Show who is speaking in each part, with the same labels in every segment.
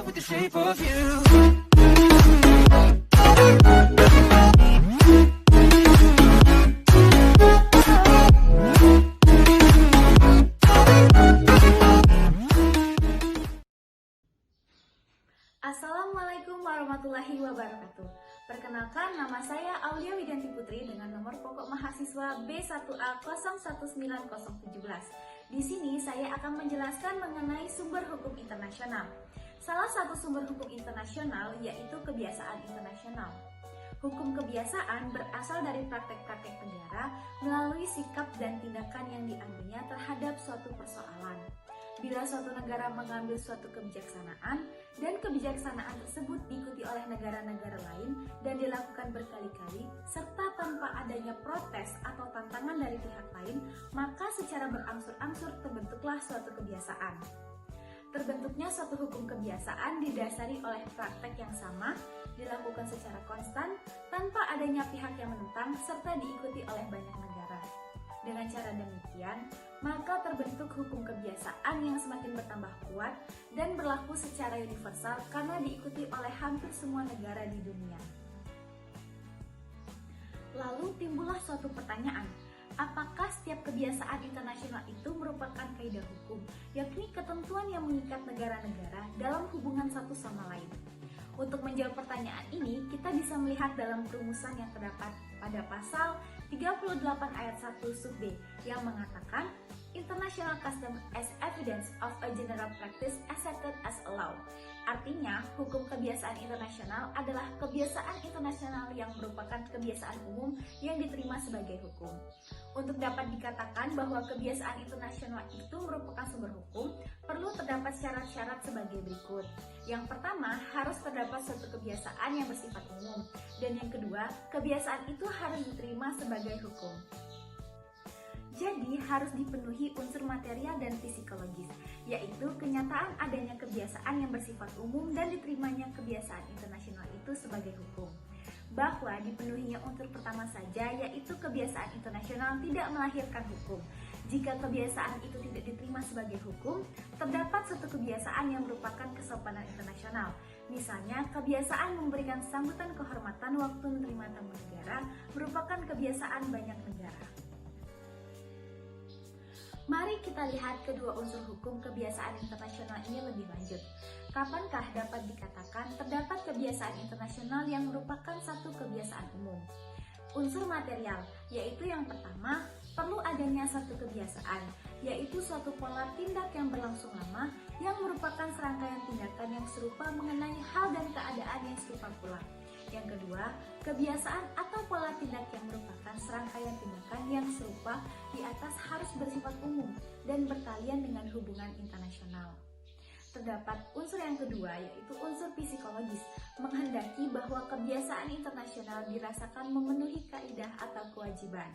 Speaker 1: with the shape of you.
Speaker 2: Assalamualaikum warahmatullahi wabarakatuh. Perkenalkan, nama saya Aulia Widianti Putri dengan nomor pokok mahasiswa B1A 019017. Di sini saya akan menjelaskan mengenai sumber hukum internasional. Salah satu sumber hukum internasional yaitu kebiasaan internasional. Hukum kebiasaan berasal dari praktek-praktek negara melalui sikap dan tindakan yang diambilnya terhadap suatu persoalan. Bila suatu negara mengambil suatu kebijaksanaan dan kebijaksanaan tersebut diikuti oleh negara-negara lain dan dilakukan berkali-kali serta tanpa adanya protes atau tantangan dari pihak lain, maka secara berangsur-angsur terbentuklah suatu kebiasaan. Terbentuknya suatu hukum kebiasaan didasari oleh praktek yang sama, dilakukan secara konstan tanpa adanya pihak yang menentang serta diikuti oleh banyak negara. Dengan cara demikian, maka terbentuk hukum kebiasaan yang semakin bertambah kuat dan berlaku secara universal karena diikuti oleh hampir semua negara di dunia. Lalu timbullah suatu pertanyaan, apakah setiap kebiasaan internasional itu merupakan kaidah hukum, yakni ketentuan yang mengikat negara-negara dalam hubungan satu sama lain? Untuk menjawab pertanyaan ini, kita bisa melihat dalam perumusan yang terdapat pada pasal 38 ayat 1 sub B yang mengatakan International custom as evidence of a general practice accepted as a law. Artinya, hukum kebiasaan internasional adalah kebiasaan internasional yang merupakan kebiasaan umum yang diterima sebagai hukum. Untuk dapat dikatakan bahwa kebiasaan internasional itu merupakan sumber hukum, perlu terdapat syarat-syarat sebagai berikut. Yang pertama, harus terdapat suatu kebiasaan yang bersifat umum. Dan yang kedua, kebiasaan itu harus diterima sebagai hukum. Jadi, harus dipenuhi unsur material dan psikologis, yaitu kenyataan adanya kebiasaan yang bersifat umum dan diterimanya kebiasaan internasional itu sebagai hukum. Bahwa dipenuhinya unsur pertama saja, yaitu kebiasaan internasional tidak melahirkan hukum. Jika kebiasaan itu tidak diterima sebagai hukum, terdapat suatu kebiasaan yang merupakan kesopanan internasional. Misalnya, kebiasaan memberikan sambutan kehormatan waktu menerima tamu negara merupakan kebiasaan banyak negara. Mari kita lihat kedua unsur hukum kebiasaan internasional ini lebih lanjut. Kapankah dapat dikatakan terdapat kebiasaan internasional yang merupakan satu kebiasaan umum? Unsur material, yaitu yang pertama, perlu adanya satu kebiasaan, yaitu suatu pola tindak yang berlangsung lama yang merupakan serangkaian tindakan yang serupa mengenai hal dan keadaan yang serupa pula. Yang kedua, kebiasaan atau pola tindak yang merupakan serangkaian tindakan yang serupa di atas harus bersifat umum dan bertalian dengan hubungan internasional. Terdapat unsur yang kedua, yaitu unsur psikologis, menghendaki bahwa kebiasaan internasional dirasakan memenuhi kaidah atau kewajiban.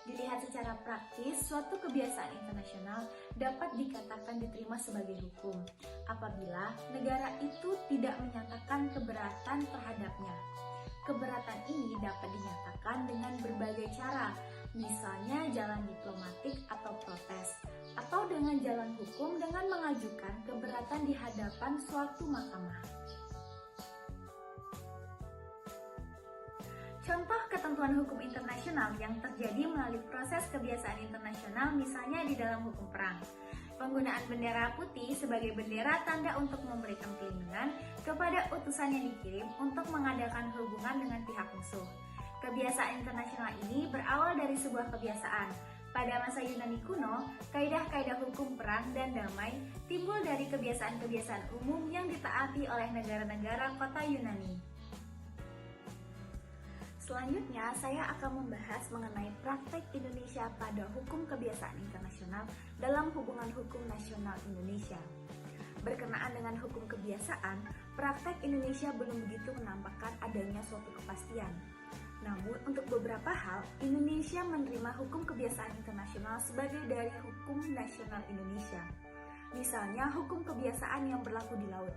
Speaker 2: Dilihat secara praktis, suatu kebiasaan internasional dapat dikatakan diterima sebagai hukum apabila negara itu tidak menyatakan keberatan terhadapnya. Keberatan ini dapat dinyatakan dengan berbagai cara, misalnya jalan diplomatik atau protes, atau dengan jalan hukum dengan mengajukan keberatan di hadapan suatu mahkamah. Contoh ketentuan hukum internasional yang terjadi melalui proses kebiasaan internasional misalnya di dalam hukum perang. Penggunaan bendera putih sebagai bendera tanda untuk memberikan perlindungan kepada utusan yang dikirim untuk mengadakan hubungan dengan pihak musuh. Kebiasaan internasional ini berawal dari sebuah kebiasaan. Pada masa Yunani kuno, kaidah-kaidah hukum perang dan damai timbul dari kebiasaan-kebiasaan umum yang ditaati oleh negara-negara kota Yunani. Selanjutnya, saya akan membahas mengenai praktek Indonesia pada hukum kebiasaan internasional dalam hubungan hukum nasional Indonesia. Berkenaan dengan hukum kebiasaan, praktek Indonesia belum begitu menampakkan adanya suatu kepastian. Namun, untuk beberapa hal, Indonesia menerima hukum kebiasaan internasional sebagai dari hukum nasional Indonesia. Misalnya, hukum kebiasaan yang berlaku di laut,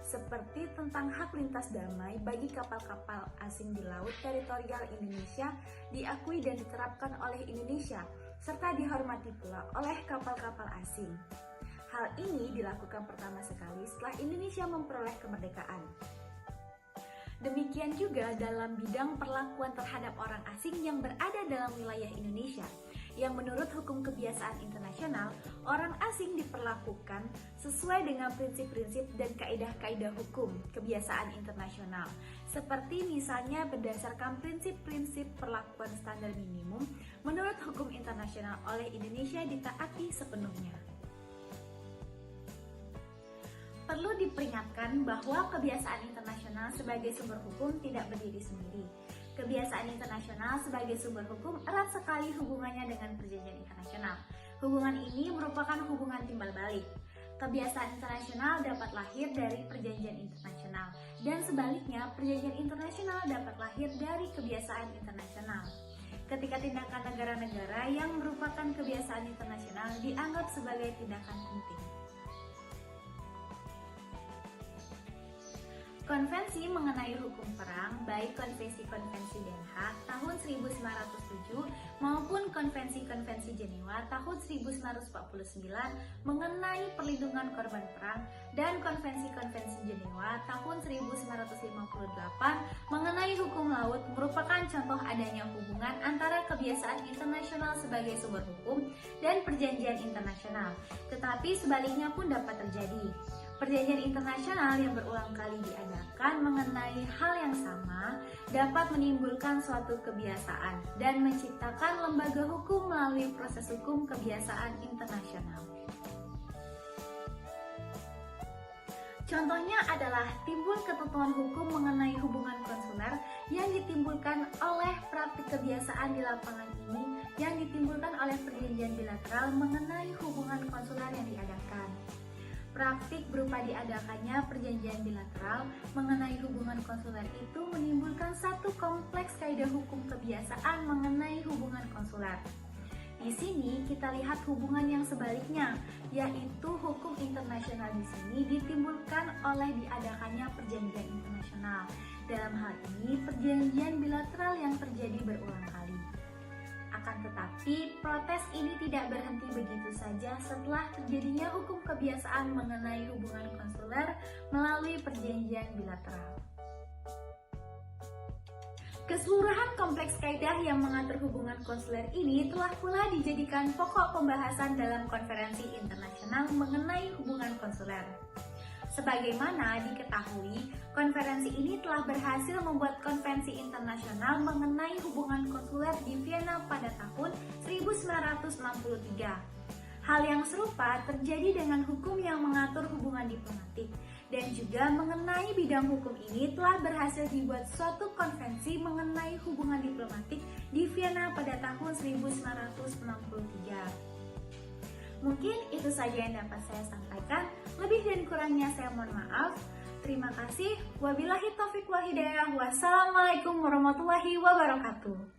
Speaker 2: seperti tentang hak lintas damai bagi kapal-kapal asing di laut teritorial Indonesia diakui dan diterapkan oleh Indonesia, serta dihormati pula oleh kapal-kapal asing. Hal ini dilakukan pertama sekali setelah Indonesia memperoleh kemerdekaan. Demikian juga dalam bidang perlakuan terhadap orang asing yang berada dalam wilayah Indonesia, yang menurut hukum kebiasaan internasional, orang asing diperlakukan sesuai dengan prinsip-prinsip dan kaidah-kaidah hukum kebiasaan internasional, seperti misalnya berdasarkan prinsip-prinsip perlakuan standar minimum menurut hukum internasional oleh Indonesia ditaati sepenuhnya. Perlu diperingatkan bahwa kebiasaan internasional sebagai sumber hukum tidak berdiri sendiri. Kebiasaan internasional sebagai sumber hukum erat sekali hubungannya dengan perjanjian internasional. Hubungan ini merupakan hubungan timbal balik. Kebiasaan internasional dapat lahir dari perjanjian internasional, dan sebaliknya perjanjian internasional dapat lahir dari kebiasaan internasional. Ketika tindakan negara-negara yang merupakan kebiasaan internasional dianggap sebagai tindakan penting. Konvensi mengenai hukum perang, baik Konvensi Den Haag tahun 1907 maupun Konvensi Jenewa tahun 1949 mengenai perlindungan korban perang dan Konvensi Jenewa tahun 1958 mengenai hukum laut merupakan contoh adanya hubungan antara kebiasaan internasional sebagai sumber hukum dan perjanjian internasional, tetapi sebaliknya pun dapat terjadi. Perjanjian internasional yang berulang kali diadakan mengenai hal yang sama dapat menimbulkan suatu kebiasaan dan menciptakan lembaga hukum melalui proses hukum kebiasaan internasional. Contohnya adalah timbul ketentuan hukum mengenai hubungan konsuler yang ditimbulkan oleh praktik kebiasaan di lapangan ini yang ditimbulkan oleh perjanjian bilateral mengenai hubungan konsuler yang diadakan. Praktik berupa diadakannya perjanjian bilateral mengenai hubungan konsuler itu menimbulkan satu kompleks kaidah hukum kebiasaan mengenai hubungan konsuler. Di sini kita lihat hubungan yang sebaliknya, yaitu hukum internasional di sini ditimbulkan oleh diadakannya perjanjian internasional. Dalam hal ini perjanjian bilateral yang terjadi berulang kali. Akan tetapi, protes ini tidak berhenti begitu saja setelah terjadinya hukum kebiasaan mengenai hubungan konsuler melalui perjanjian bilateral. Keseluruhan kompleks kaidah yang mengatur hubungan konsuler ini telah pula dijadikan pokok pembahasan dalam konferensi internasional mengenai hubungan konsuler. Sebagaimana diketahui, konferensi ini telah berhasil membuat konvensi internasional mengenai hubungan konsuler di Vienna pada tahun 1963. Hal yang serupa terjadi dengan hukum yang mengatur hubungan diplomatik, dan juga mengenai bidang hukum ini telah berhasil dibuat suatu konvensi mengenai hubungan diplomatik di Vienna pada tahun 1963. Mungkin itu saja yang dapat saya sampaikan. Lebih dan kurangnya saya mohon maaf. Terima kasih. Wabillahi taufiq wal hidayah. Wassalamualaikum warahmatullahi wabarakatuh.